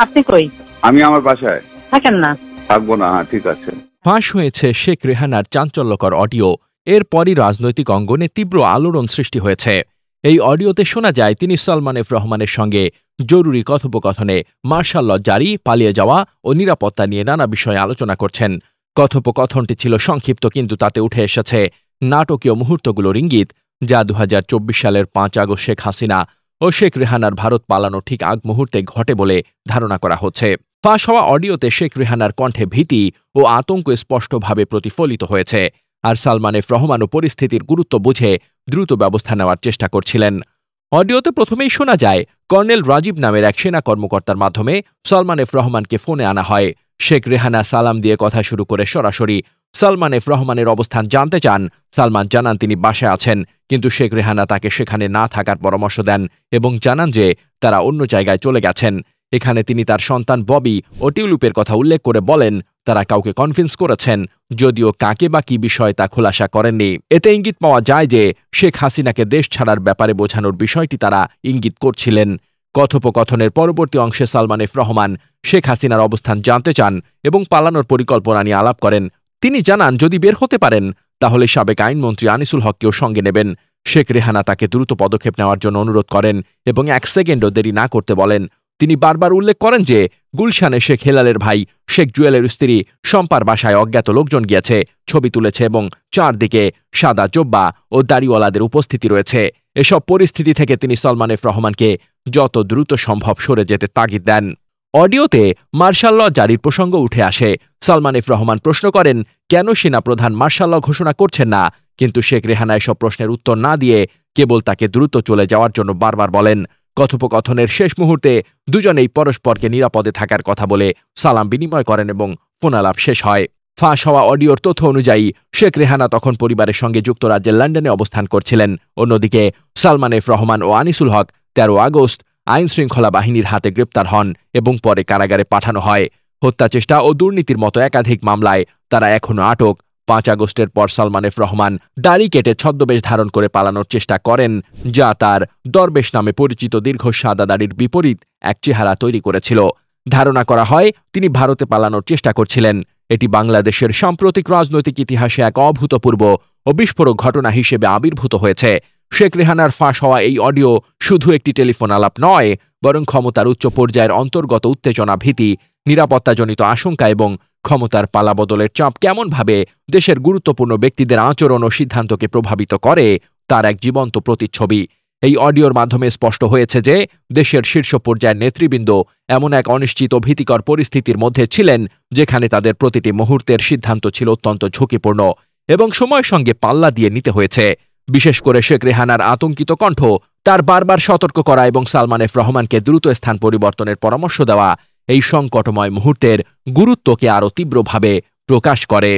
আপনি কই? আমি আমার বাসায়। থাকেন না? থাকবো না। হ্যাঁ, ঠিক আছে। ফাঁস হয়েছে শেখ রেহানার চাঞ্চল্যকর অডিও। এরপরই রাজনৈতিক অঙ্গনে তীব্র আলোড়ন সৃষ্টি হয়েছে। এই অডিওতে শোনা যায় তিনি সালমান এফ রহমানের সঙ্গে জরুরি কথোপকথনে মার্শাল ল জারি, পালিয়ে যাওয়া ও নিরাপত্তা নিয়ে নানা বিষয়ে আলোচনা করছেন। কথোপকথনটি ছিল সংক্ষিপ্ত, কিন্তু তাতে উঠে এসেছে নাটকীয় মুহূর্তগুলোর ইঙ্গিত, যা ২০২৪ সালের ৫ আগস্ট শেখ হাসিনা ও শেখ রেহানার ভারত পালানো ঠিক আগ মুহূর্তে ঘটে বলে ধারণা করা হচ্ছে। ফাঁস হওয়া অডিওতে শেখ রেহানার কণ্ঠে ভীতি ও আতঙ্ক স্পষ্টভাবে প্রতিফলিত হয়েছে, আর সালমান এফ রহমানও পরিস্থিতির গুরুত্ব বুঝে দ্রুত ব্যবস্থা নেওয়ার চেষ্টা করছিলেন। অডিওতে প্রথমেই শোনা যায় কর্নেল রাজীব নামের এক সেনা কর্মকর্তার মাধ্যমে সালমান এফ রহমানকে ফোনে আনা হয়। শেখ রেহানা সালাম দিয়ে কথা শুরু করে সরাসরি সালমান এফ রহমানের অবস্থান জানতে চান। সালমান জানান তিনি বাসায় আছেন, কিন্তু শেখ রেহানা তাকে সেখানে না থাকার পরামর্শ দেন এবং জানান যে তারা অন্য জায়গায় চলে গেছেন। এখানে তিনি তার সন্তান ববি ও টিউলিপের কথা উল্লেখ করে বলেন তারা কাউকে কনভিন্স করেছেন, যদিও কাকে বা কি বিষয় তা খোলাসা করেননি। এতে ইঙ্গিত পাওয়া যায় যে শেখ হাসিনাকে দেশ ছাড়ার ব্যাপারে বোঝানোর বিষয়টি তারা ইঙ্গিত করছিলেন। কথোপকথনের পরবর্তী অংশে সালমান এফ রহমান শেখ হাসিনার অবস্থান জানতে চান এবং পালানোর পরিকল্পনা নিয়ে আলাপ করেন। তিনি জানান যদি বের হতে পারেন তাহলে সাবেক আইনমন্ত্রী আনিসুল হককেও সঙ্গে নেবেন। শেখ রেহানা তাকে দ্রুত পদক্ষেপ নেওয়ার জন্য অনুরোধ করেন এবং ১ সেকেন্ডও দেরি না করতে বলেন। তিনি বারবার উল্লেখ করেন যে গুলশানে শেখ হেলালের ভাই শেখ জুয়েলের স্ত্রী শম্পার বাসায় অজ্ঞাত লোকজন গিয়েছে, ছবি তুলেছে এবং চারদিকে সাদা জোব্বা ও দাড়িওয়ালাদের উপস্থিতি রয়েছে। এসব পরিস্থিতি থেকে তিনি সালমান এফ রহমানকে যত দ্রুত সম্ভব সরে যেতে তাগিদ দেন। অডিওতে মার্শাল ল জারির প্রসঙ্গ উঠে আসে। সালমান এফ রহমান প্রশ্ন করেন কেন সেনাপ্রধান মার্শাল ল ঘোষণা করছেন না, কিন্তু শেখ রেহানা এসব প্রশ্নের উত্তর না দিয়ে কেবল তাকে দ্রুত চলে যাওয়ার জন্য বারবার বলেন। কথোপকথনের শেষ মুহূর্তে দুজনেই পরস্পরকে নিরাপদে থাকার কথা বলে সালাম বিনিময় করেন এবং ফোনালাপ শেষ হয়। ফাঁস হওয়া অডিওর তথ্য অনুযায়ী শেখ রেহানা তখন পরিবারের সঙ্গে যুক্তরাজ্যের লন্ডনে অবস্থান করছিলেন। অন্যদিকে সালমান এফ রহমান ও আনিসুল হক ১৩ আগস্ট আইনশৃঙ্খলা বাহিনীর হাতে গ্রেপ্তার হন এবং পরে কারাগারে পাঠানো হয়। হত্যাচেষ্টা ও দুর্নীতির মতো একাধিক মামলায় তারা এখনও আটক। ৫ আগস্টের পর সালমান এফ রহমান দাড়ি কেটে ছদ্মবেশ ধারণ করে পালানোর চেষ্টা করেন, যা তার দরবেশ নামে পরিচিত দীর্ঘ সাদা দাড়ির বিপরীত এক চেহারা তৈরি করেছিল। ধারণা করা হয় তিনি ভারতে পালানোর চেষ্টা করছিলেন। এটি বাংলাদেশের সাম্প্রতিক রাজনৈতিক ইতিহাসে এক অভূতপূর্ব ও বিস্ফোরক ঘটনা হিসেবে আবির্ভূত হয়েছে। শেখ রেহানার ফাঁস হওয়া এই অডিও শুধু একটি টেলিফোন আলাপ নয়, বরং ক্ষমতার উচ্চ পর্যায়ের অন্তর্গত উত্তেজনা, ভীতি, নিরাপত্তাজনিত আশঙ্কা এবং ক্ষমতার পালাবদলের চাপ কেমনভাবে দেশের গুরুত্বপূর্ণ ব্যক্তিদের আচরণ ও সিদ্ধান্তকে প্রভাবিত করে তার এক জীবন্ত প্রতিচ্ছবি। এই অডিওর মাধ্যমে স্পষ্ট হয়েছে যে দেশের শীর্ষ পর্যায়ের নেতৃবৃন্দ এমন এক অনিশ্চিত ও ভীতিকর পরিস্থিতির মধ্যে ছিলেন যেখানে তাদের প্রতিটি মুহূর্তের সিদ্ধান্ত ছিল অত্যন্ত ঝুঁকিপূর্ণ এবং সময়ের সঙ্গে পাল্লা দিয়ে নিতে হয়েছে। বিশেষ করে শেখ রেহানার আতঙ্কিত কণ্ঠ, তার বারবার সতর্ক করা এবং সালমান এফ রহমানকে দ্রুত স্থান পরিবর্তনের পরামর্শ দেওয়া এই সংকটময় মুহূর্তের গুরুত্বকে আরও তীব্রভাবে প্রকাশ করে।